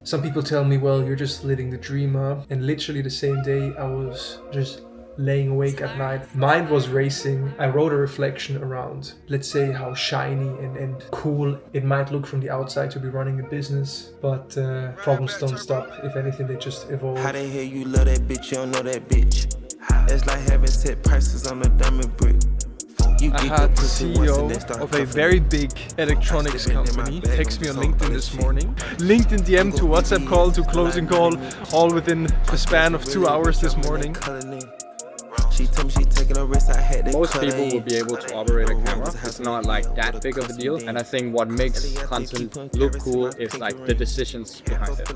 Some people tell me, well, you're just living the dream up. And literally the same day I was just laying awake at night. Mind was racing. I wrote a reflection around, let's say, how shiny and cool it might look from the outside to be running a business. But problems don't stop. If anything, they just evolve. How they hear you love that bitch, you don't know that bitch. It's like having set prices on a diamond brick. I had the CEO of a very big electronics company text me on LinkedIn this morning. LinkedIn DM to WhatsApp call to closing call, all within the span of 2 hours this morning. Most people will be able to operate a camera. It's not like that big of a deal. And I think what makes content look cool is like the decisions behind it.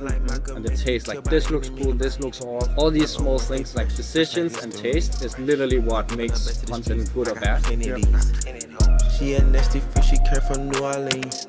And the taste, like this looks cool, this looks off. All these small things like decisions and taste is literally what makes content good or bad. Yeah. She a nasty fish, she came from New Orleans.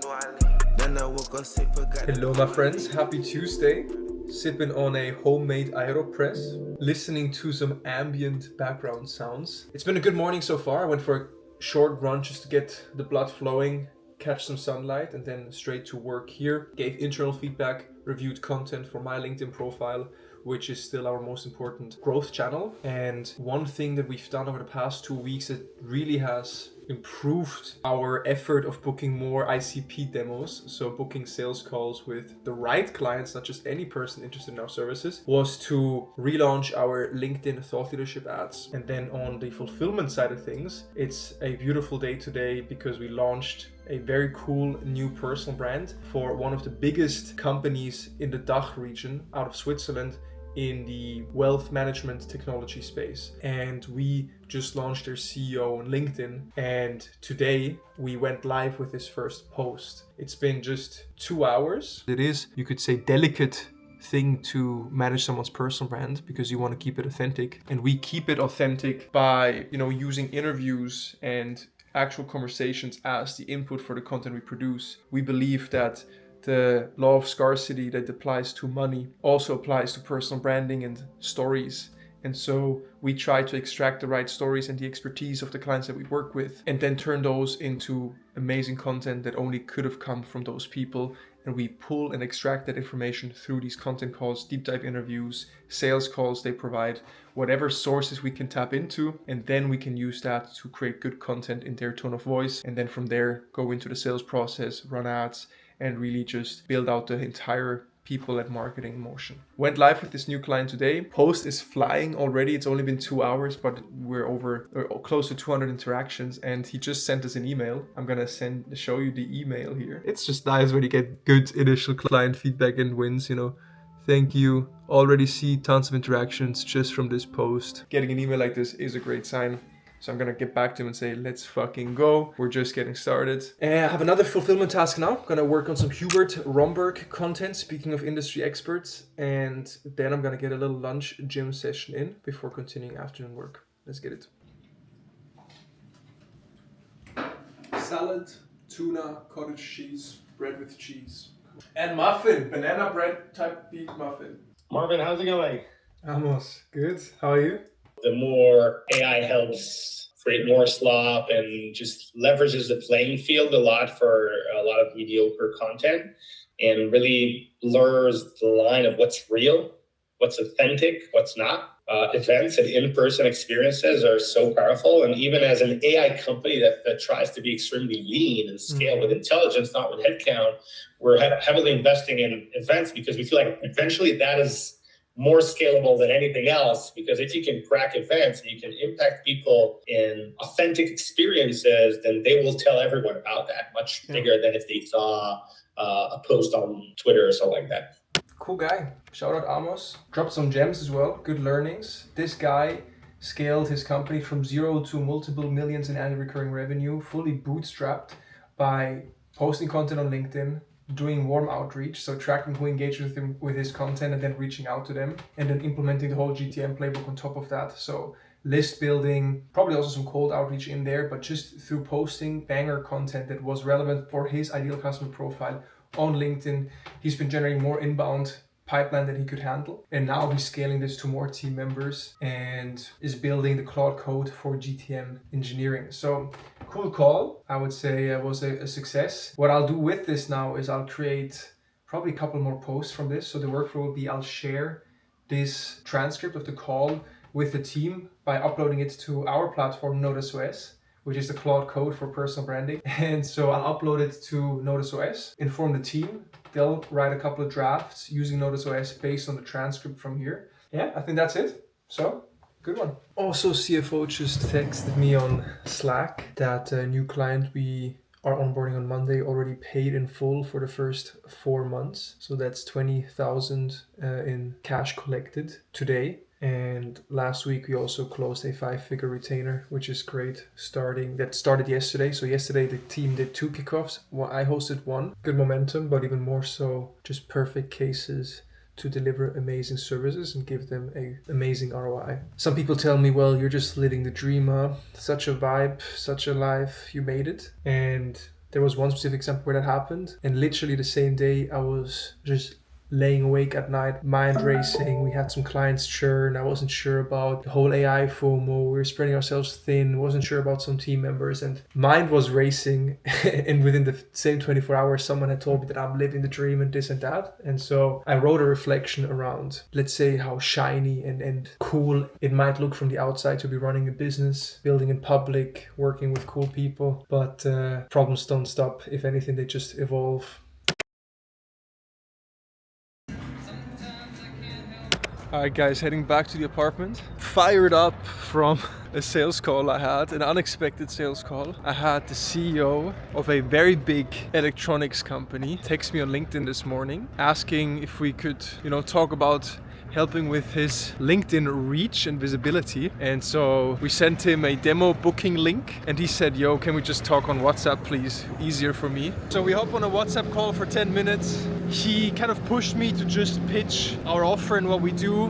Hello my friends, happy Tuesday. Sipping on a homemade aeropress, listening to some ambient background sounds. It's been a good morning so far. I went for a short run just to get the blood flowing, catch some sunlight, and then straight to work here. Gave internal feedback, reviewed content for my LinkedIn profile, which is still our most important growth channel. And one thing that we've done over the past 2 weeks that really has improved our effort of booking more ICP demos, so booking sales calls with the right clients, not just any person interested in our services, was to relaunch our LinkedIn thought leadership ads. And then on the fulfillment side of things, it's a beautiful day today because we launched a very cool new personal brand for one of the biggest companies in the DACH region out of Switzerland in the wealth management technology space. And we just launched their CEO on LinkedIn. And today we went live with this first post. It's been just 2 hours. It is, you could say, delicate thing to manage someone's personal brand because you want to keep it authentic. And we keep it authentic by, using interviews and actual conversations as the input for the content we produce. We believe that the law of scarcity that applies to money also applies to personal branding and stories. And so we try to extract the right stories and the expertise of the clients that we work with and then turn those into amazing content that only could have come from those people. And we pull and extract that information through these content calls, deep dive interviews, sales calls they provide, whatever sources we can tap into. And then we can use that to create good content in their tone of voice. And then from there, go into the sales process, run ads, and really just build out the entire people and marketing motion. Went live with this new client today. Post is flying already. It's only been 2 hours, but we're close to 200 interactions. And he just sent us an email. I'm gonna show you the email here. It's just nice when you get good initial client feedback and wins, Thank you. Already see tons of interactions just from this post. Getting an email like this is a great sign. So I'm going to get back to him and say, let's fucking go. We're just getting started. I have another fulfillment task now. I'm going to work on some Hubert Romberg content, speaking of industry experts. And then I'm going to get a little lunch gym session in before continuing afternoon work. Let's get it. Salad, tuna, cottage cheese, bread with cheese. And muffin, banana bread type beef muffin. Marvin, how's it going? Amos, good. How are you? The more AI helps create more slop and just leverages the playing field a lot for a lot of mediocre content and really blurs the line of what's real, what's authentic, what's not. Events and in-person experiences are so powerful. And even as an AI company that tries to be extremely lean and scale with intelligence, not with headcount, we're heavily investing in events because we feel like eventually that is more scalable than anything else, because if you can crack events and you can impact people in authentic experiences, then they will tell everyone about that much bigger than if they saw a post on Twitter or something like that. Cool guy. Shout out Amos. Dropped some gems as well. Good learnings. This guy scaled his company from 0 to multiple millions in annual recurring revenue, fully bootstrapped by posting content on LinkedIn, doing warm outreach, so tracking who engaged with him with his content and then reaching out to them, and then implementing the whole GTM playbook on top of that. So list building, probably also some cold outreach in there, but just through posting banger content that was relevant for his ideal customer profile on LinkedIn, he's been generating more inbound pipeline that he could handle. And now he's scaling this to more team members and is building the cloud code for GTM engineering. So cool call. I would say it was a success. What I'll do with this now is I'll create probably a couple more posts from this. So the workflow will be I'll share this transcript of the call with the team by uploading it to our platform, notusOS, which is the Claude code for personal branding. And so I'll upload it to notusOS, inform the team. They'll write a couple of drafts using notusOS based on the transcript from here. Yeah, I think that's it. So, good one. Also, CFO just texted me on Slack that a new client we are onboarding on Monday already paid in full for the first 4 months. So that's 20,000 in cash collected today. And last week we also closed a 5-figure retainer, which is great. That started yesterday. So yesterday the team did 2 kickoffs. I hosted 1. Good momentum, but even more so, just perfect cases to deliver amazing services and give them an amazing ROI. Some people tell me, well, you're just living the dream, huh? Such a vibe, such a life, you made it. And there was one specific example where that happened. And literally the same day I was just laying awake at night, mind racing. We had some clients churn. I wasn't sure about the whole AI FOMO. We were spreading ourselves thin. Wasn't sure about some team members, and mind was racing. And within the same 24 hours, someone had told me that I'm living the dream and this and that. And so I wrote a reflection around, let's say, how shiny and cool it might look from the outside to be running a business, building in public, working with cool people. But problems don't stop. If anything, they just evolve. Alright guys, heading back to the apartment. Fired up from a sales call I had, an unexpected sales call. I had the CEO of a very big electronics company text me on LinkedIn this morning asking if we could, talk about helping with his LinkedIn reach and visibility. And so we sent him a demo booking link and he said, yo, can we just talk on WhatsApp, please? Easier for me. So we hop on a WhatsApp call for 10 minutes. He kind of pushed me to just pitch our offer and what we do,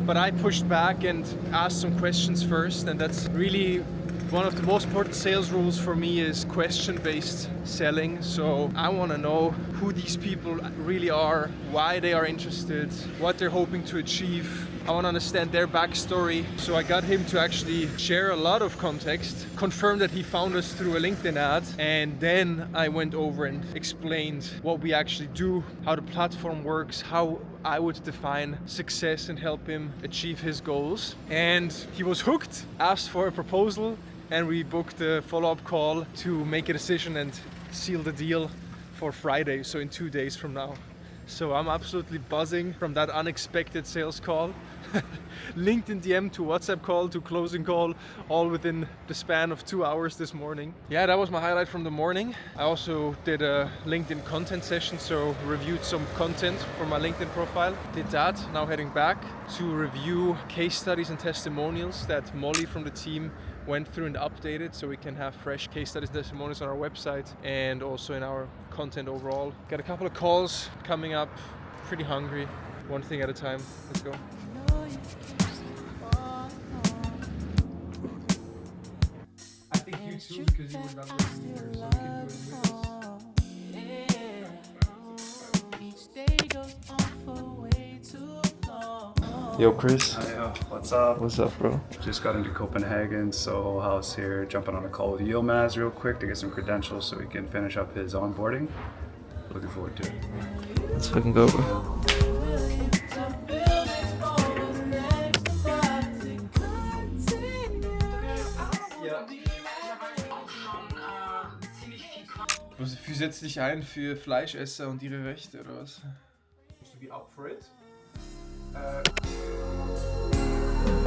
but I pushed back and asked some questions first. And that's really one of the most important sales rules for me is question-based selling. So I want to know who these people really are, why they are interested, what they're hoping to achieve. I want to understand their backstory. So I got him to actually share a lot of context, confirm that he found us through a LinkedIn ad, and then I went over and explained what we actually do, how the platform works, how I would define success and help him achieve his goals. And he was hooked, asked for a proposal, and we booked a follow-up call to make a decision and seal the deal for Friday, so in 2 days from now. So I'm absolutely buzzing from that unexpected sales call. LinkedIn DM to WhatsApp call to closing call, all within the span of 2 hours this morning. Yeah, that was my highlight from the morning. I also did a LinkedIn content session, so reviewed some content for my LinkedIn profile. Did that, now heading back to review case studies and testimonials that Molly from the team went through and updated, so we can have fresh case studies and testimonials on our website and also in our content overall. Got a couple of calls coming up, pretty hungry. One thing at a time, let's go. I think you too, because you were not listening here, so we can do it with us. Yo, Chris. Yo, what's up? What's up, bro? Just got into Copenhagen, so whole house here, jumping on a call with Yilmaz real quick to get some credentials so we can finish up his onboarding. Looking forward to it. Let's fucking go, bro. Du setzt dich ein für Fleischesser und ihre Rechte, oder was? Musst du be up for it?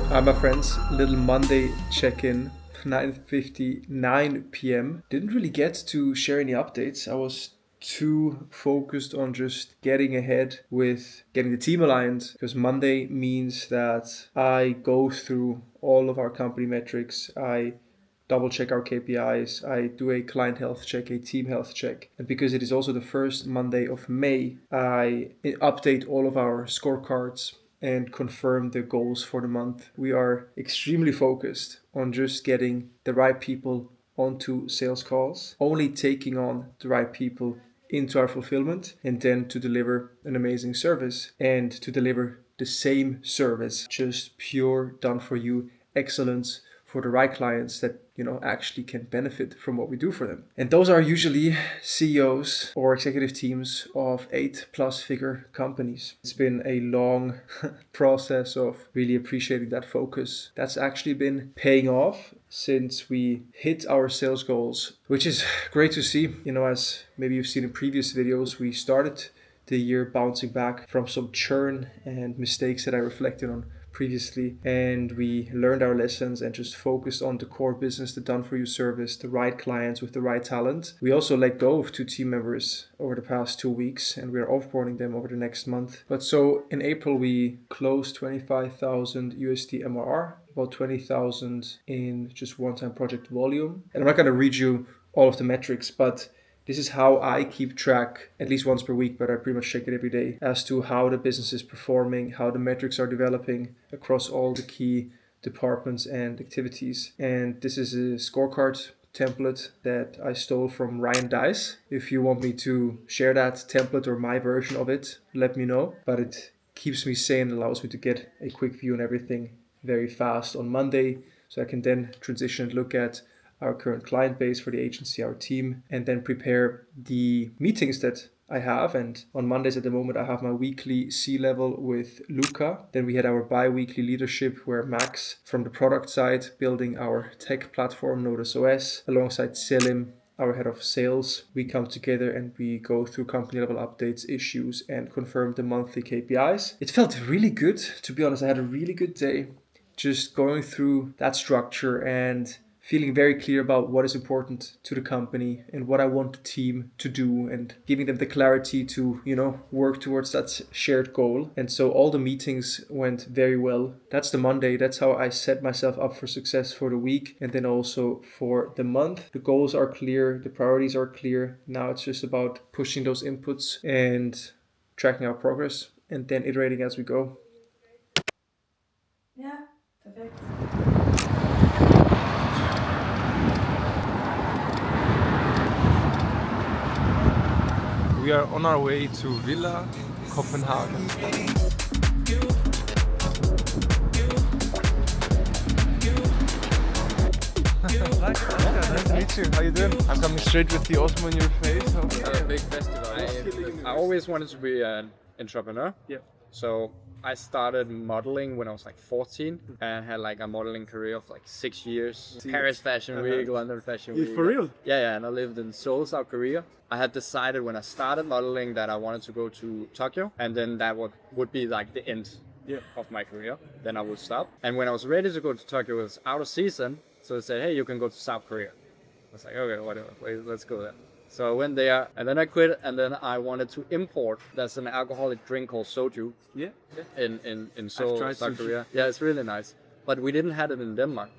Hi my friends, little Monday check-in, 9:59 p.m. Didn't really get to share any updates. I was too focused on just getting ahead with getting the team aligned, because Monday means that I go through all of our company metrics. I double check our KPIs. I do a client health check, a team health check. And because it is also the first Monday of May, I update all of our scorecards and confirm the goals for the month. We are extremely focused on just getting the right people onto sales calls, only taking on the right people into our fulfillment, and then to deliver an amazing service and to deliver the same service, just pure done for you excellence for the right clients that, actually can benefit from what we do for them. And those are usually CEOs or executive teams of 8+ figure companies. It's been a long process of really appreciating that focus. That's actually been paying off since we hit our sales goals, which is great to see. As maybe you've seen in previous videos, we started the year bouncing back from some churn and mistakes that I reflected on previously, and we learned our lessons and just focused on the core business, the done-for-you service, the right clients with the right talent. We also let go of 2 team members over the past 2 weeks, and we are offboarding them over the next month. But so in April, we closed 25,000 USD MRR, about 20,000 in just one-time project volume. And I'm not going to read you all of the metrics, but this is how I keep track, at least once per week, but I pretty much check it every day, as to how the business is performing, how the metrics are developing across all the key departments and activities. And this is a scorecard template that I stole from Ryan Dice. If you want me to share that template or my version of it, let me know. But it keeps me sane, allows me to get a quick view on everything very fast on Monday, so I can then transition and look at our current client base for the agency, our team, and then prepare the meetings that I have. And on Mondays at the moment, I have my weekly C-level with Luca. Then we had our bi-weekly leadership where Max from the product side building our tech platform, notusOS, alongside Selim, our head of sales. We come together and we go through company level updates, issues, and confirm the monthly KPIs. It felt really good, to be honest. I had a really good day just going through that structure and feeling very clear about what is important to the company and what I want the team to do, and giving them the clarity to, work towards that shared goal. And so all the meetings went very well. That's the Monday. That's how I set myself up for success for the week and then also for the month. The goals are clear. The priorities are clear. Now it's just about pushing those inputs and tracking our progress and then iterating as we go. Yeah, perfect. We are on our way to Villa, Copenhagen. Nice to meet you. How you doing? I'm coming straight with the Osmo in your face. A big festival. I always wanted to be an entrepreneur. Yeah. So I started modeling when I was like 14 and had like a modeling career of like 6 years. Paris Fashion Week, London Fashion Week. For real? Yeah, and I lived in Seoul, South Korea. I had decided when I started modeling that I wanted to go to Tokyo, and then that would be like the end of my career. Then I would stop. And when I was ready to go to Tokyo, it was out of season. So they said, hey, you can go to South Korea. I was like, okay, whatever, wait, let's go there. So I went there, and then I quit, and then I wanted to import. There's an alcoholic drink called soju. Yeah. In Seoul, South Korea. Yeah, it's really nice. But we didn't have it in Denmark.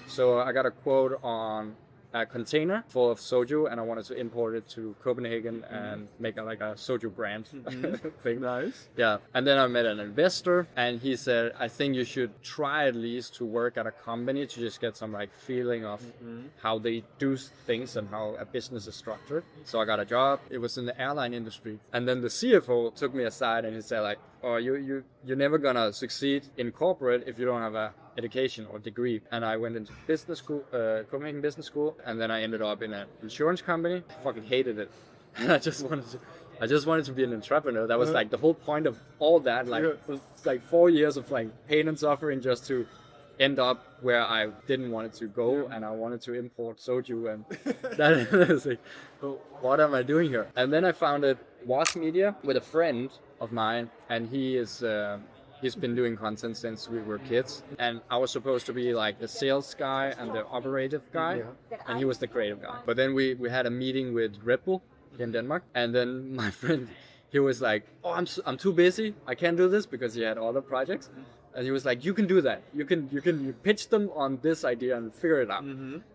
So I got a quote on a container full of soju, and I wanted to import it to Copenhagen and make like a soju brand thing. Nice. Yeah. And then I met an investor, and he said, I think you should try at least to work at a company to just get some like feeling of how they do things and how a business is structured. So I got a job. It was in the airline industry. And then the CFO took me aside and he said like, oh, you're never gonna succeed in corporate if you don't have a education or degree. And I went into business school, Copenhagen Business School, and then I ended up in an insurance company. I fucking hated it. And I just wanted to be an entrepreneur. That was like the whole point of all that. Like it was like 4 years of like pain and suffering just to end up where I didn't want it to go, and I wanted to import soju, and that is like, well, what am I doing here? And then I founded Was Media with a friend of mine, and he's been doing content since we were kids, and I was supposed to be like the sales guy and the operative guy, and he was the creative guy. But then we had a meeting with Red Bull in Denmark, and then my friend, he was like, oh, I'm too busy, I can't do this, because he had other projects. And he was like, you can do that. You pitch them on this idea and figure it out.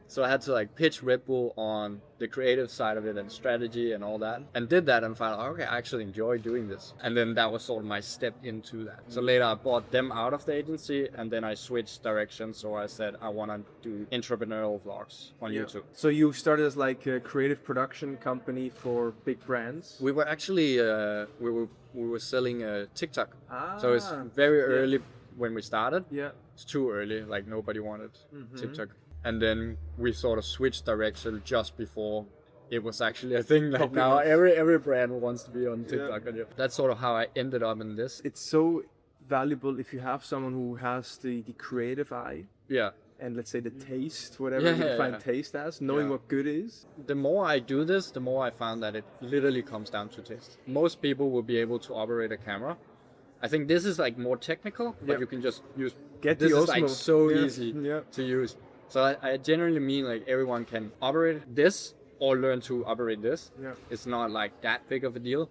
So I had to like pitch Red Bull on the creative side of it and strategy and all that, and did that and found out, okay, I actually enjoy doing this. And then that was sort of my step into that. So later I bought them out of the agency, and then I switched directions. So I said I want to do entrepreneurial vlogs on YouTube. So you started as like a creative production company for big brands? We were actually we were selling TikTok. So it's very early when we started. Yeah. It's too early, like nobody wanted TikTok. And then we sort of switched direction just before it was actually a thing. Like now every brand wants to be on TikTok. And that's sort of how I ended up in this. It's so valuable if you have someone who has the creative eye. Yeah. And let's say the taste, whatever you define taste as, knowing what good is. The more I do this, the more I found that it literally comes down to taste. Most people will be able to operate a camera. I think this is like more technical, but you can just use. Get this the is Osmo. like so easy to use. So I generally mean like everyone can operate this or learn to operate this. Yeah. It's not like that big of a deal.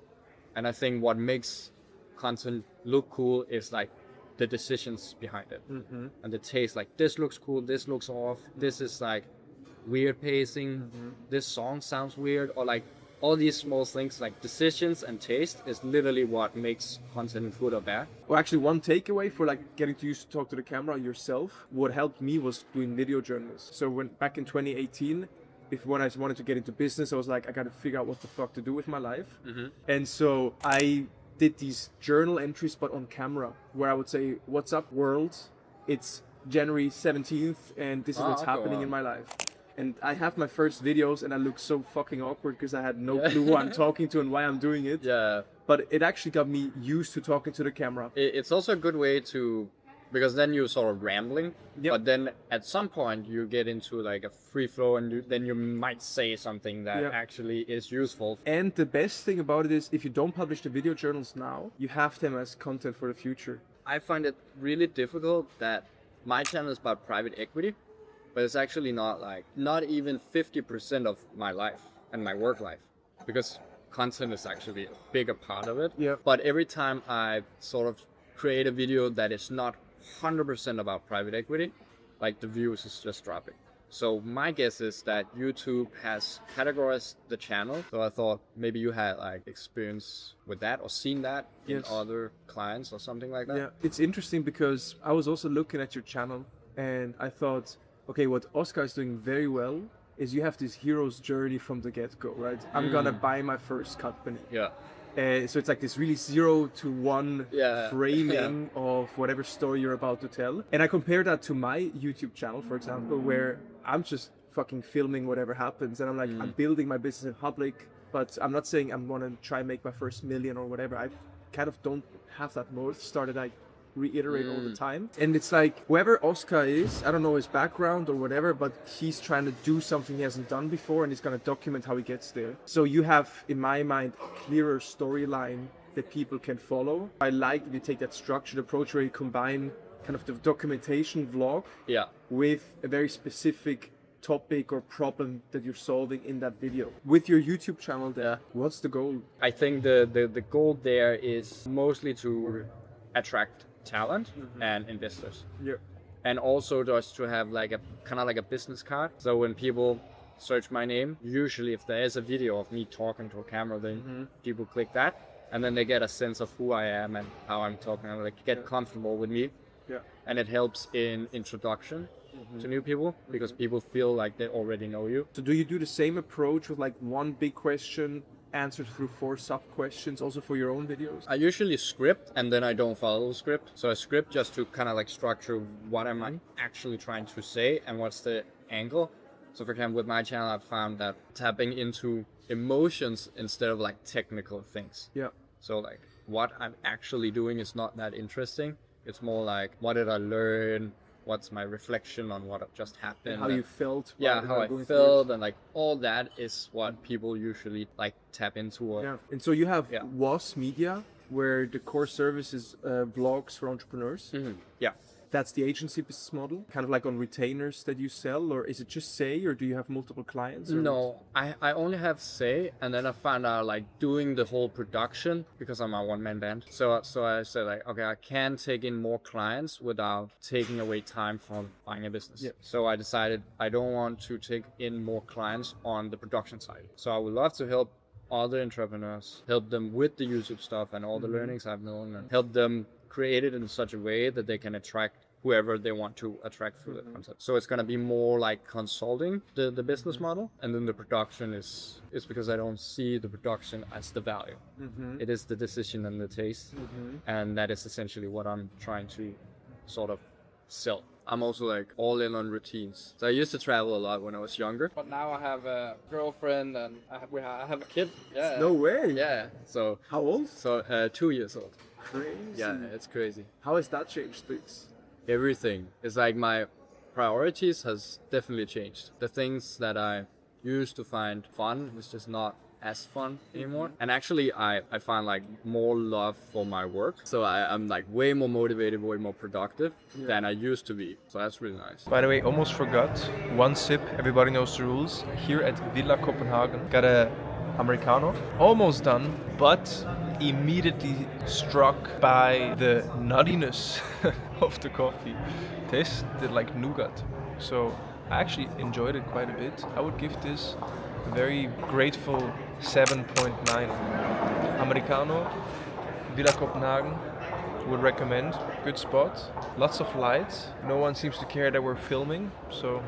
And I think what makes content look cool is like the decisions behind it and the taste. Like this looks cool, this looks off, this is like weird pacing, this song sounds weird, or like all these small things like decisions and taste is literally what makes content good or bad. Well, actually, one takeaway for like getting to use to talk to the camera yourself, what helped me was doing video journals. So when back in 2018, when I wanted to get into business, I was like, I got to figure out what the fuck to do with my life. And so I did these journal entries, but on camera, where I would say, what's up world? It's January 17th and this is what's happening in my life. And I have my first videos and I look so fucking awkward because I had no clue who I'm talking to and why I'm doing it. Yeah. But it actually got me used to talking to the camera. It's also a good way to, because then you're sort of rambling, but then at some point you get into like a free flow and then you might say something that actually is useful. And the best thing about it is if you don't publish the video journals now, you have them as content for the future. I find it really difficult that my channel is about private equity, but it's actually not even 50% of my life and my work life, because content is actually a bigger part of it. Yeah. But every time I sort of create a video that is not 100% about private equity, like the views is just dropping. So my guess is that YouTube has categorized the channel. So I thought maybe you had like experience with that or seen that in other clients or something like that. Yeah, it's interesting because I was also looking at your channel and I thought, okay, what Oscar is doing very well is you have this hero's journey from the get-go, right? I'm gonna buy my first company. Yeah. So it's like this really 0 to 1 framing of whatever story you're about to tell. And I compare that to my YouTube channel, for example, where I'm just fucking filming whatever happens. And I'm like, I'm building my business in public, but I'm not saying I'm gonna try and make my first million or whatever. I kind of don't have that North Star that I reiterate all the time. And it's like whoever Oscar is, I don't know his background or whatever, but he's trying to do something he hasn't done before and he's going to document how he gets there. So you have, in my mind, a clearer storyline that people can follow. I like that you take that structured approach where you combine kind of the documentation vlog with a very specific topic or problem that you're solving in that video. With your YouTube channel there, what's the goal? I think the goal there is mostly to attract talent and investors. And also just to have like a kind of like a business card. So when people search my name, usually if there is a video of me talking to a camera, then people click that and then they get a sense of who I am and how I'm talking, and like get comfortable with me. And it helps in introduction to new people because people feel like they already know you. So do you do the same approach with like one big question answered through 4 sub questions also for your own videos? I usually script and then I don't follow the script. So I script just to kind of like structure what am I actually trying to say and what's the angle. So for example, with my channel, I've found that tapping into emotions instead of like technical things. So like what I'm actually doing is not that interesting. It's more like, what did I learn? What's my reflection on what just happened? And how you felt. How I felt, and like all that is what people usually like tap into. And so you have WOS Media, where the core service is blogs for entrepreneurs. That's the agency business model, kind of like on retainers that you sell, or is it just Say, or do you have multiple clients? No, I only have Say, and then I found out like doing the whole production because I'm a one-man band. So I said like, okay, I can take in more clients without taking away time from buying a business. So I decided I don't want to take in more clients on the production side. So I would love to help other entrepreneurs, help them with the YouTube stuff and all the learnings I've known, and help them create it in such a way that they can attract whoever they want to attract through the concept. So it's going to be more like consulting the business model, and then the production is because I don't see the production as the value. It is the decision and the taste, and that is essentially what I'm trying to sort of sell. I'm also like all in on routines. So I used to travel a lot when I was younger, but now I have a girlfriend and I have a kid. Yeah. No way. Yeah. So How old? So 2 years old. Crazy. Yeah, it's crazy. How has that changed things? Everything. It's like my priorities has definitely changed. The things that I used to find fun is just not as fun anymore. And actually I find like more love for my work. So I'm like way more motivated, way more productive than I used to be. So that's really nice. By the way, almost forgot. One sip, everybody knows the rules. Here at Villa Copenhagen, got a Americano. Almost done, but immediately struck by the nuttiness of the coffee. Tasted like nougat. So I actually enjoyed it quite a bit. I would give this a very grateful 7.9. Americano, Villa Copenhagen, would recommend. Good spot, lots of lights. No one seems to care that we're filming, so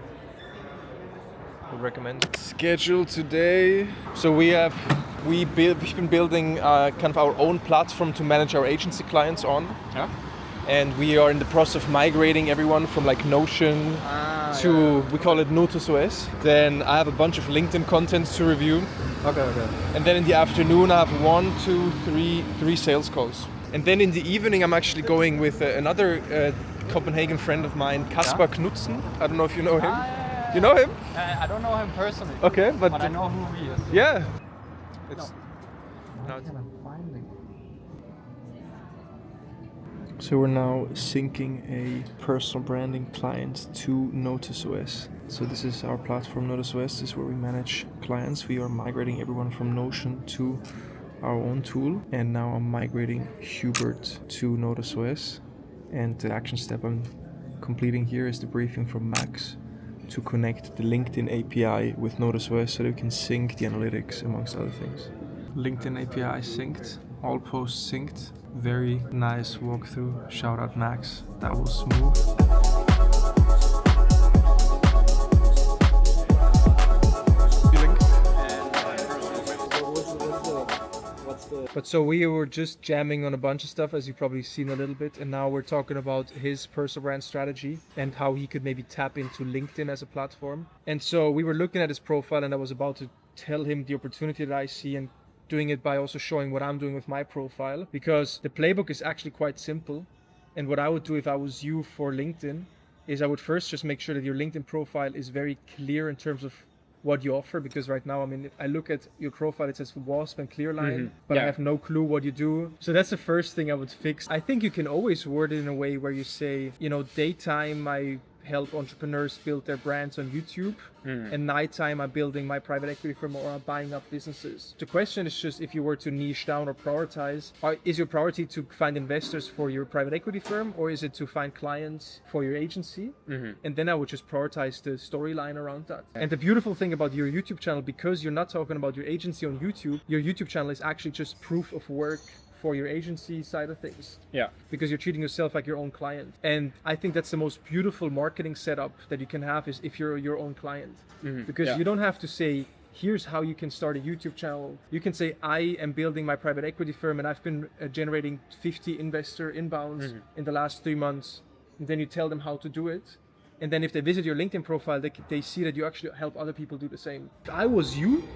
would recommend. Schedule today. So we've been building kind of our own platform to manage our agency clients on. Yeah. And we are in the process of migrating everyone from like Notion to, we call it notusOS. Then I have a bunch of LinkedIn content to review. Okay. And then in the afternoon I have 3 sales calls. And then in the evening I'm actually going with another Copenhagen friend of mine, Kasper Knudsen. I don't know if you know him. Yeah. You know him? I don't know him personally. Okay, but I know who he is. Yeah. So we're now syncing a personal branding client to notusOS. So this is our platform, notusOS. This is where we manage clients. We are migrating everyone from Notion to our own tool. And now I'm migrating Hubert to notusOS. And the action step I'm completing here is the briefing from Max to connect the LinkedIn API with notusOS so that we can sync the analytics amongst other things. LinkedIn API synced, all posts synced. Very nice walkthrough. Shout out Max. That was smooth. But so we were just jamming on a bunch of stuff, as you've probably seen a little bit, and now we're talking about his personal brand strategy and how he could maybe tap into LinkedIn as a platform. And so we were looking at his profile, and I was about to tell him the opportunity that I see and doing it by also showing what I'm doing with my profile, because the playbook is actually quite simple. And what I would do if I was you for LinkedIn is I would first just make sure that your LinkedIn profile is very clear in terms of what you offer, because right now, I mean, I look at your profile, it says WASP and Clearline, but I have no clue what you do. So that's the first thing I would fix. I think you can always word it in a way where you say, you know, daytime I help entrepreneurs build their brands on YouTube, and nighttime I'm building my private equity firm or I'm buying up businesses. The question is just, if you were to niche down or prioritize, is your priority to find investors for your private equity firm, or is it to find clients for your agency? And then I would just prioritize the storyline around that. And the beautiful thing about your YouTube channel, because you're not talking about your agency on YouTube, your YouTube channel is actually just proof of work for your agency side of things. Yeah. Because you're treating yourself like your own client. And I think that's the most beautiful marketing setup that you can have, is if you're your own client. Because you don't have to say, here's how you can start a YouTube channel. You can say, I am building my private equity firm and I've been generating 50 investor inbounds in the last 3 months. And then you tell them how to do it. And then if they visit your LinkedIn profile, they see that you actually help other people do the same. If I was you,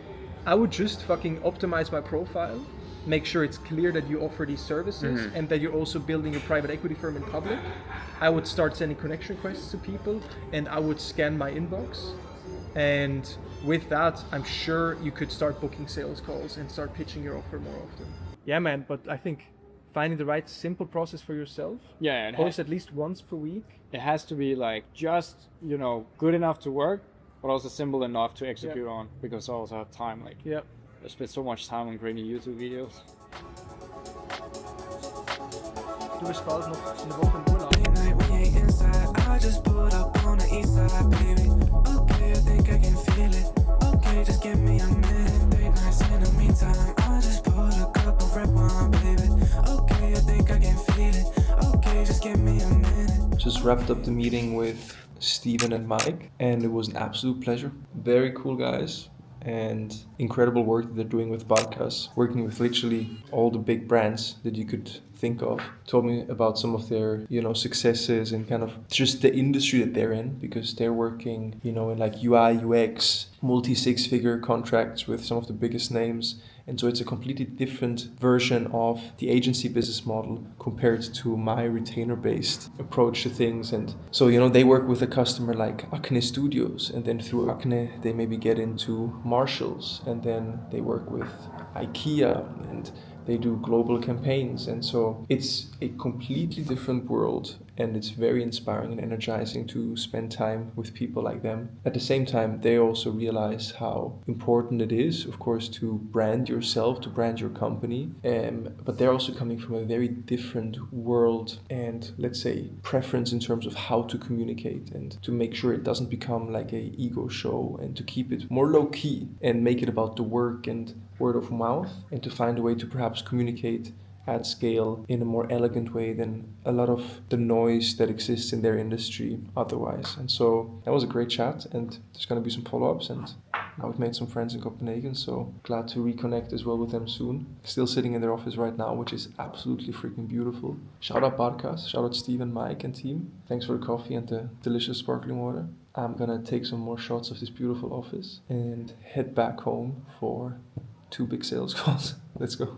I would just fucking optimize my profile, make sure it's clear that you offer these services and that you're also building a private equity firm in public. I would start sending connection requests to people, and I would scan my inbox. And with that, I'm sure you could start booking sales calls and start pitching your offer more often. Yeah, man, but I think finding the right simple process for yourself. Yeah, and post at least once per week. It has to be like just, you know, good enough to work, but also simple enough to execute on, because I also have time. Like, I spend so much time on creating YouTube video's. Du bist bald noch eine Woche im Urlaub. Just wrapped up the meeting with Steven and Mike, and it was an absolute pleasure. Very cool guys. and incredible work that they're doing with barkas, working with literally all the big brands that you could think of. Told me about some of their, successes and kind of just the industry that they're in, because they're working, in like UI, UX, multi six-figure contracts with some of the biggest names. And so it's a completely different version of the agency business model compared to my retainer-based approach to things. And so, they work with a customer like Acne Studios, and then through Acne, they maybe get into Marshalls, and then they work with IKEA, and they do global campaigns. And so it's a completely different world, and it's very inspiring and energizing to spend time with people like them. At the same time, they also realize how important it is, of course, to brand yourself, to brand your company. But they're also coming from a very different world and, let's say, preference in terms of how to communicate, and to make sure it doesn't become like a ego show, and to keep it more low key and make it about the work and word of mouth, and to find a way to perhaps communicate at scale in a more elegant way than a lot of the noise that exists in their industry otherwise. And so that was a great chat, and there's going to be some follow-ups, and now we've made some friends in Copenhagen, so glad to reconnect as well with them soon. Still sitting in their office right now, which is absolutely freaking beautiful. Shout out Barkas, shout out Steve and Mike and team. Thanks for the coffee and the delicious sparkling water. I'm gonna take some more shots of this beautiful office and head back home for 2 big sales calls. Let's go.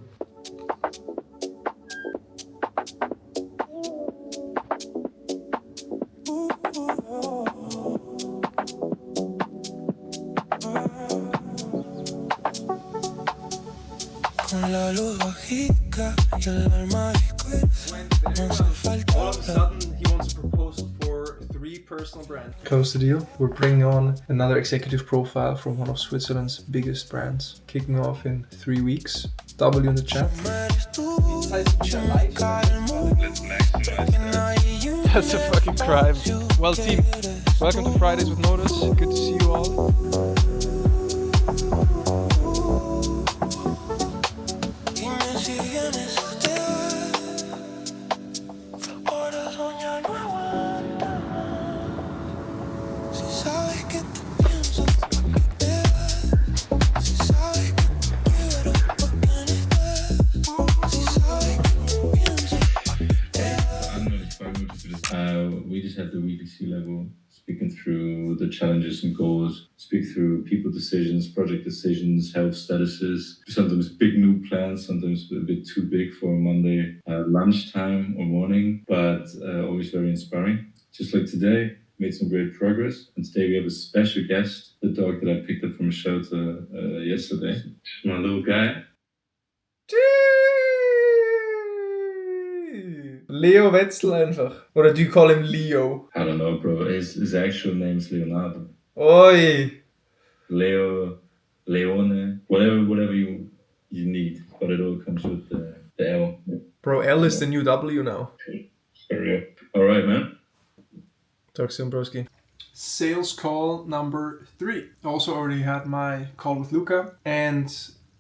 la luz bajita y el alma no hace falta. All of a sudden, he wants a proposal for 3 personal brands. Close the deal. We're bringing on another executive profile from one of Switzerland's biggest brands. Kicking off in 3 weeks. W in the chat. That's a fucking crime. Well, team, welcome to Fridays with Notus. Good to see you all. We just had the weekly C-level speaking through the challenges and goals, speak through people decisions, project decisions, health statuses, sometimes big new plans, sometimes a bit too big for Monday lunchtime or morning, but always very inspiring. Just like today, made some great progress. And today we have a special guest, the dog that I picked up from a shelter yesterday. My little guy. Leo Wetzel einfach. Oder do you call him Leo? I don't know, bro. His actual name is Leonardo. Oi! Leo, Leone, whatever you need. But it all comes with the L. Bro, L is the new W now. Alright, man. Talk soon, broski. Sales call number 3. Also already had my call with Luca and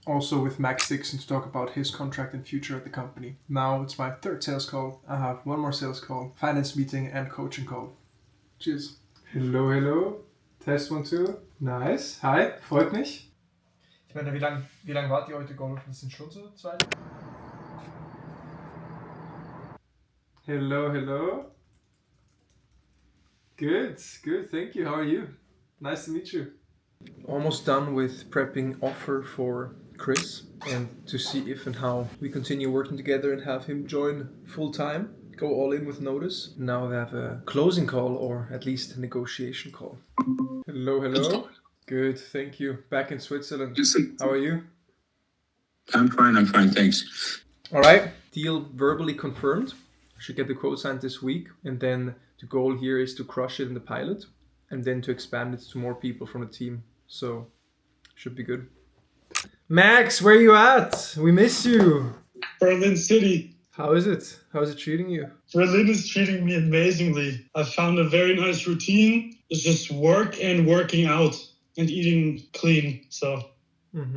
also with Max Dixon to talk about his contract and future at the company. Now it's my 3rd sales call. I have 1 more sales call, finance meeting and coaching call. Cheers. Hello, hello. Test 1, 2. Nice. Hi, freut mich. Ich meine, wie lang wart ihr heute golfen? Das sind schon so 2? Hello, hello. Good, thank you. How are you? Nice to meet you. Almost done with prepping offer for Chris and to see if and how we continue working together and have him join full time, go all in with Notus. Now we have a closing call or at least a negotiation call. Hello, hello. Good, thank you. Back in Switzerland. How are you? I'm fine, thanks. All right, deal verbally confirmed. Should get the quote signed this week, and then the goal here is to crush it in the pilot and then to expand it to more people from the team. So should be good. Max, where are you at? We miss you. Berlin City. How is it? How is it treating you? Berlin is treating me amazingly. I found a very nice routine. It's just work and working out and eating clean. So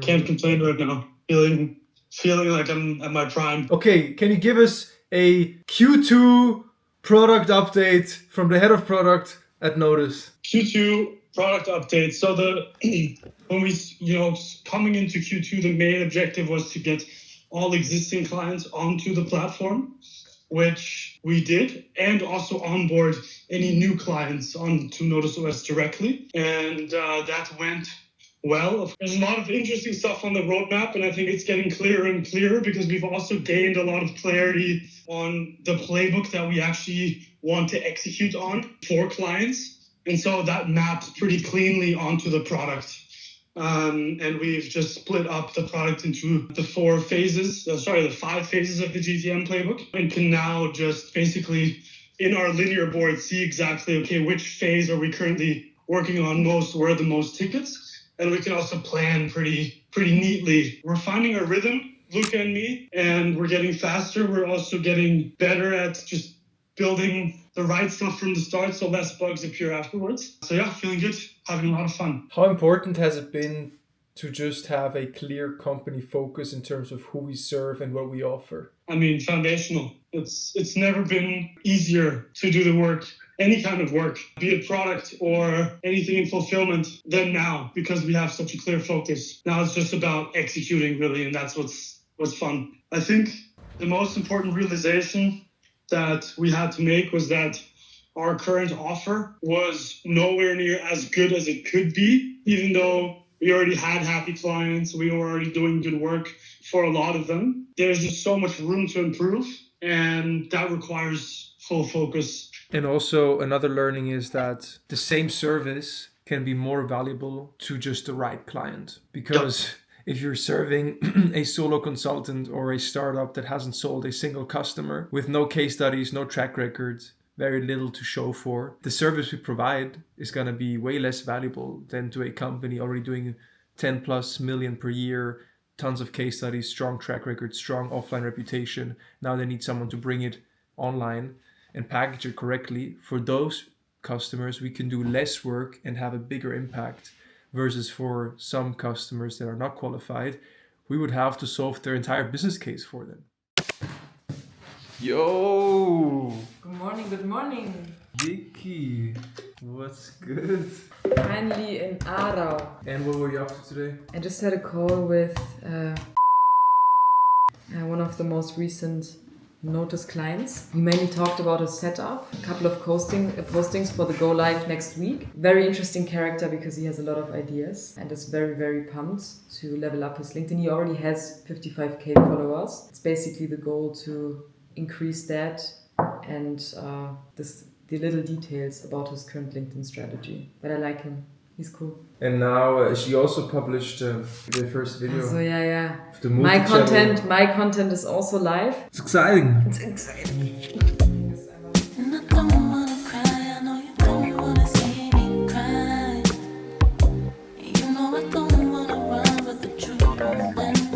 can't complain right now. Feeling like I'm at my prime. Okay, can you give us a Q2 product update from the head of product at Notus? Q2 product updates. So when we, coming into Q2, the main objective was to get all existing clients onto the platform, which we did, and also onboard any new clients onto notusOS directly. And that went well. There's a lot of interesting stuff on the roadmap, and I think it's getting clearer and clearer because we've also gained a lot of clarity on the playbook that we actually want to execute on for clients. And so that maps pretty cleanly onto the product. And we've just split up the product into the 5 phases of the GTM playbook, and can now just basically in our linear board see exactly, okay, which phase are we currently working on most, where are the most tickets? And we can also plan pretty neatly. We're finding our rhythm, Luca and me, and we're getting faster. We're also getting better at just building the right stuff from the start, so less bugs appear afterwards. So yeah, feeling good, having a lot of fun. How important has it been to just have a clear company focus in terms of who we serve and what we offer? I mean, foundational. It's never been easier to do the work, any kind of work, be it product or anything in fulfillment, than now, because we have such a clear focus. Now it's just about executing, really, and that's what's fun. I think the most important realization that we had to make was that our current offer was nowhere near as good as it could be, even though we already had happy clients, we were already doing good work for a lot of them. There's just so much room to improve, and that requires full focus. And also another learning is that the same service can be more valuable to just the right client, because if you're serving a solo consultant or a startup that hasn't sold a single customer with no case studies, no track records, very little to show for, the service we provide is going to be way less valuable than to a company already doing 10 plus million per year, tons of case studies, strong track record, strong offline reputation. Now they need someone to bring it online and package it correctly. For those customers, we can do less work and have a bigger impact, versus for some customers that are not qualified, we would have to solve their entire business case for them. Yo! Good morning. Vicky, what's good? Finally in Aarau. And what were you up to today? I just had a call with one of the most recent Notus clients. We mainly talked about his setup, a couple of postings for the go live next week. Very interesting character because he has a lot of ideas and is very, very pumped to level up his LinkedIn. He already has 55k followers. It's basically the goal to increase that and the little details about his current LinkedIn strategy. But I like him. He's cool. And now she also published the first video. So yeah. The my content is also live. It's exciting. It's exciting.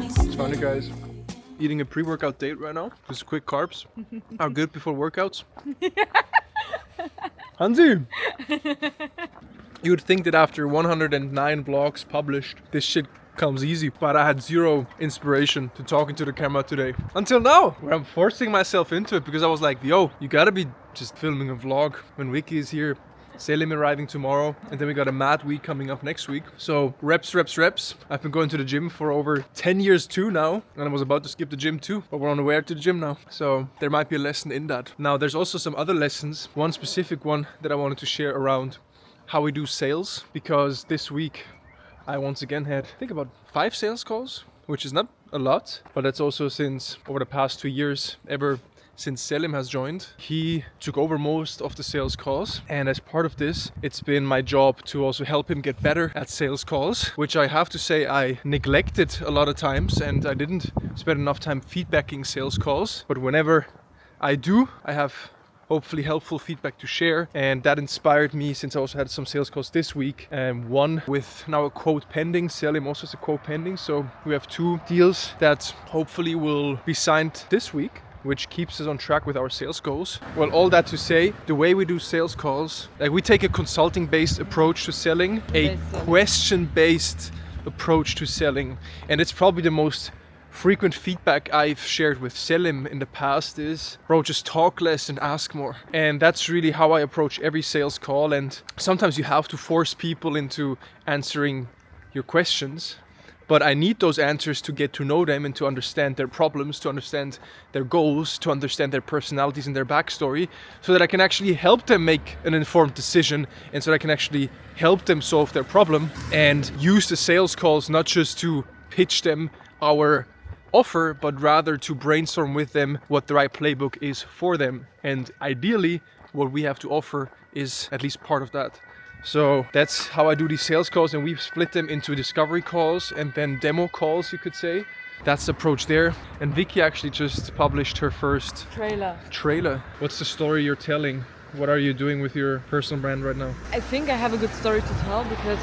It's funny, guys. Eating a pre-workout date right now. Just quick carbs. Are good before workouts. Hansi! You would think that after 109 vlogs published, this shit comes easy, but I had zero inspiration to talk into the camera today. Until now, where I'm forcing myself into it because I was like, yo, you gotta be just filming a vlog when Vicky is here. Selim arriving tomorrow, and then we got a mad week coming up next week. So reps. I've been going to the gym for over 10 years too now, and I was about to skip the gym too, but we're on the way to the gym now. So there might be a lesson in that. Now there's also some other lessons, one specific one that I wanted to share around how we do sales, because this week I once again had, I think, about 5 sales calls, which is not a lot, but that's also since over the past 2 years, ever since Selim has joined. He took over most of the sales calls, and as part of this, it's been my job to also help him get better at sales calls, which I have to say I neglected a lot of times, and I didn't spend enough time feedbacking sales calls. But whenever I do, I have hopefully helpful feedback to share, and that inspired me, since I also had some sales calls this week, one with now a quote pending. Selim also has a quote pending, so we have 2 deals that hopefully will be signed this week, which keeps us on track with our sales goals. Well, all that to say, the way we do sales calls, like, we take a consulting-based approach to selling, a question-based approach to selling, and it's probably the most frequent feedback I've shared with Selim in the past is, bro, just talk less and ask more. And that's really how I approach every sales call. And sometimes you have to force people into answering your questions. But I need those answers to get to know them and to understand their problems, to understand their goals, to understand their personalities and their backstory, so that I can actually help them make an informed decision, and so that I can actually help them solve their problem and use the sales calls not just to pitch them our offer, but rather to brainstorm with them what the right playbook is for them. And ideally, what we have to offer is at least part of that. So that's how I do these sales calls, and we've split them into discovery calls and then demo calls, you could say. That's the approach there. And Vicky actually just published her first trailer. What's the story you're telling? What are you doing with your personal brand right now? I think I have a good story to tell because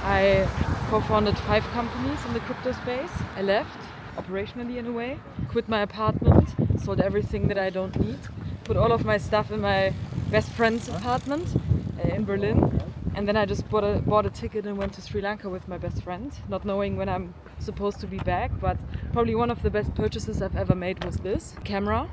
I co-founded 5 companies in the crypto space. I left operationally in a way, quit my apartment, sold everything that I don't need, put all of my stuff in my best friend's apartment in Berlin, and then I just bought a ticket and went to Sri Lanka with my best friend, not knowing when I'm supposed to be back. But probably one of the best purchases I've ever made was this camera.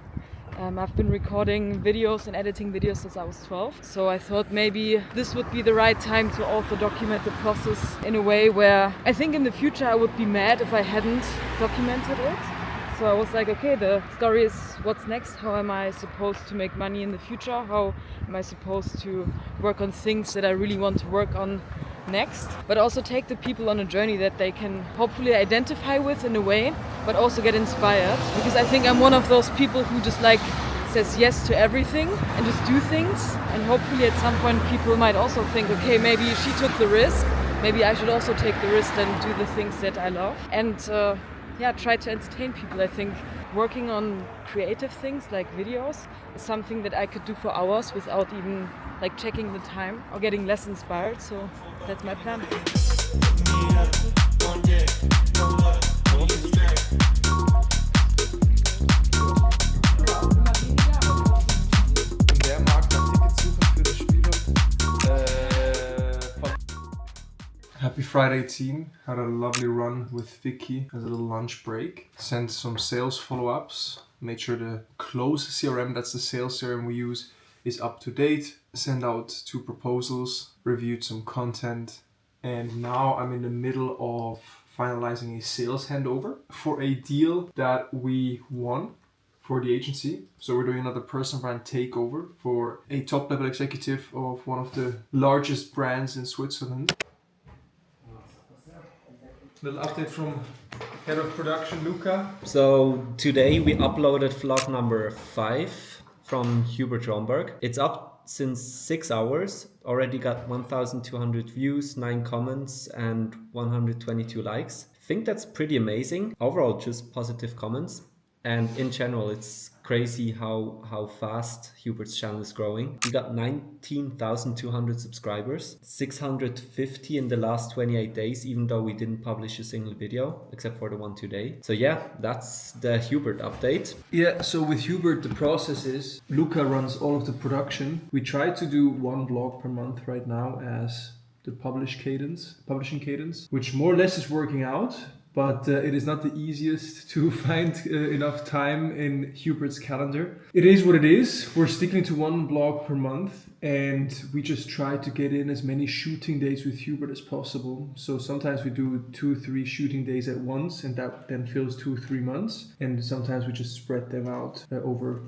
I've been recording videos and editing videos since I was 12, so I thought maybe this would be the right time to also document the process in a way where I think in the future I would be mad if I hadn't documented it. So I was like, okay, the story is what's next? How am I supposed to make money in the future? How am I supposed to work on things that I really want to work on next? But also take the people on a journey that they can hopefully identify with in a way, but also get inspired. Because I think I'm one of those people who just like says yes to everything and just do things. And hopefully at some point people might also think, okay, maybe she took the risk. Maybe I should also take the risk and do the things that I love. And try to entertain people. I think working on creative things like videos is something that I could do for hours without even like checking the time or getting less inspired. So that's my plan. Happy Friday, team. Had a lovely run with Vicky as a little lunch break. Sent some sales follow-ups. Made sure the close CRM, that's the sales CRM we use, is up to date. Sent out 2 proposals, reviewed some content, and now I'm in the middle of finalizing a sales handover for a deal that we won for the agency. So we're doing another personal brand takeover for a top-level executive of one of the largest brands in Switzerland. Little update from head of production, Luca. So today we uploaded vlog number 5 from Hubert Romberg. It's up since 6 hours, already got 1,200 views, 9 comments and 122 likes. I think that's pretty amazing. Overall, just positive comments. And in general, it's crazy how fast Hubert's channel is growing. We got 19,200 subscribers, 650 in the last 28 days, even though we didn't publish a single video, except for the one today. So yeah, that's the Hubert update. Yeah, so with Hubert, the process is Luca runs all of the production. We try to do 1 vlog per month right now as the publishing cadence, which more or less is working out. But it is not the easiest to find enough time in Hubert's calendar. It is what it is. We're sticking to 1 vlog per month, and we just try to get in as many shooting days with Hubert as possible. So sometimes we do 2-3 shooting days at once, and that then fills 2-3 months. And sometimes we just spread them out over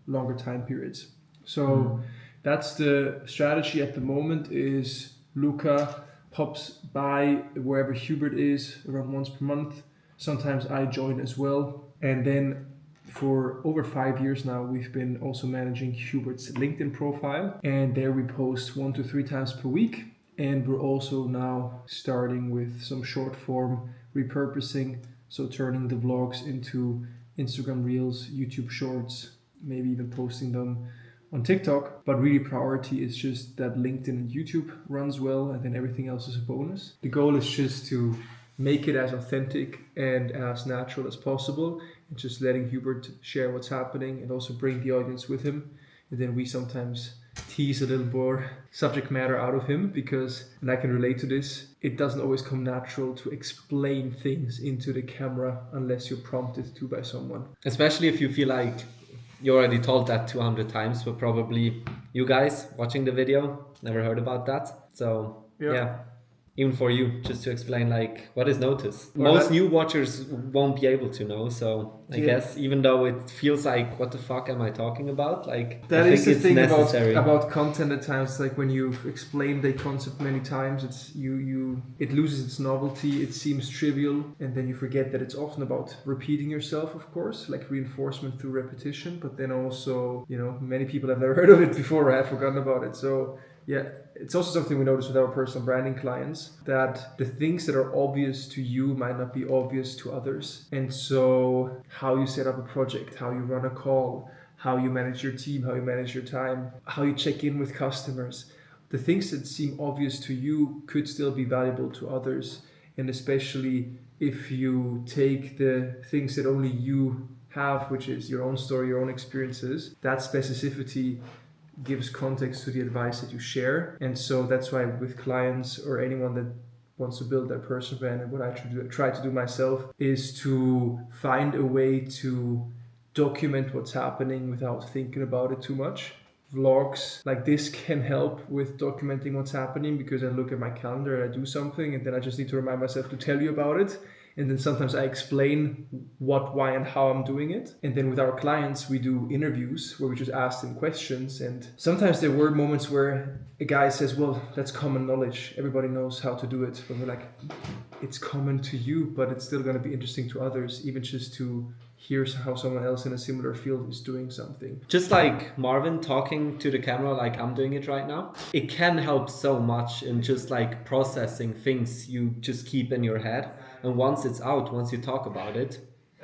longer time periods. So that's the strategy at the moment. Is Luca pops by wherever Hubert is around once per month. Sometimes I join as well. And then for over 5 years now, we've been also managing Hubert's LinkedIn profile. And there we post 1 to 3 times per week. And we're also now starting with some short form repurposing. So turning the vlogs into Instagram Reels, YouTube Shorts, maybe even posting them on TikTok, but really priority is just that LinkedIn and YouTube runs well, and then everything else is a bonus. The goal is just to make it as authentic and as natural as possible, and just letting Hubert share what's happening and also bring the audience with him. and then we sometimes tease a little more subject matter out of him because, and I can relate to this, it doesn't always come natural to explain things into the camera unless you're prompted to by someone. Especially if you feel like you already told that 200 times, but probably you guys watching the video never heard about that. So yeah. Even for you, just to explain, like, what is Notus? Most new watchers won't be able to know, so I guess even though it feels like, what the fuck am I talking about? Like, that I is think the thing necessary. about content at times. Like when you've explained a concept many times, it's it loses its novelty. It seems trivial, and then you forget that it's often about repeating yourself, of course, like reinforcement through repetition. But then also, you know, many people have never heard of it before or have forgotten about it. So yeah, it's also something we notice with our personal branding clients, that the things that are obvious to you might not be obvious to others. And so how you set up a project, how you run a call, how you manage your team, how you manage your time, how you check in with customers, the things that seem obvious to you could still be valuable to others. And especially if you take the things that only you have, which is your own story, your own experiences, that specificity gives context to the advice that you share. And so that's why with clients or anyone that wants to build their personal brand, and what I try to do myself is to find a way to document what's happening without thinking about it too much. Vlogs like this can help with documenting what's happening because I look at my calendar and I do something and then I just need to remind myself to tell you about it. And then sometimes I explain what, why, and how I'm doing it. And then with our clients, we do interviews where we just ask them questions. And sometimes there were moments where a guy says, well, that's common knowledge. Everybody knows how to do it. But we're like, it's common to you, but it's still going to be interesting to others, even just to hear how someone else in a similar field is doing something. Just like Marvin talking to the camera like I'm doing it right now, it can help so much in just like processing things you just keep in your head. And once it's out, once you talk about it,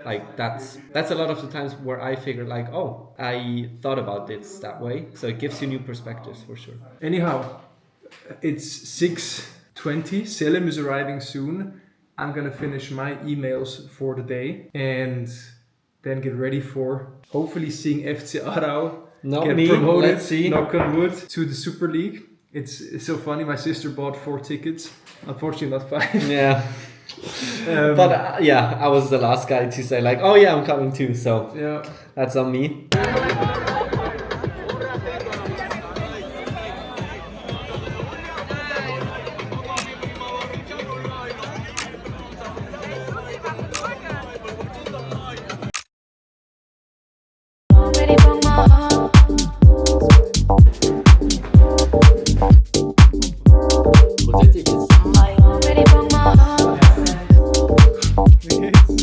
like that's a lot of the times where I figure like, oh, I thought about this that way. So it gives you new perspectives for sure. Anyhow, it's 6:20. Selim is arriving soon. I'm going to finish my emails for the day and then get ready for hopefully seeing FC Aarau get promoted, let's see. Knock on wood, to the Super League. It's so funny. My sister bought 4 tickets. Unfortunately, not 5. Yeah. But I was the last guy to say like, oh yeah, I'm coming too. So yeah, that's on me.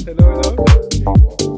Hello.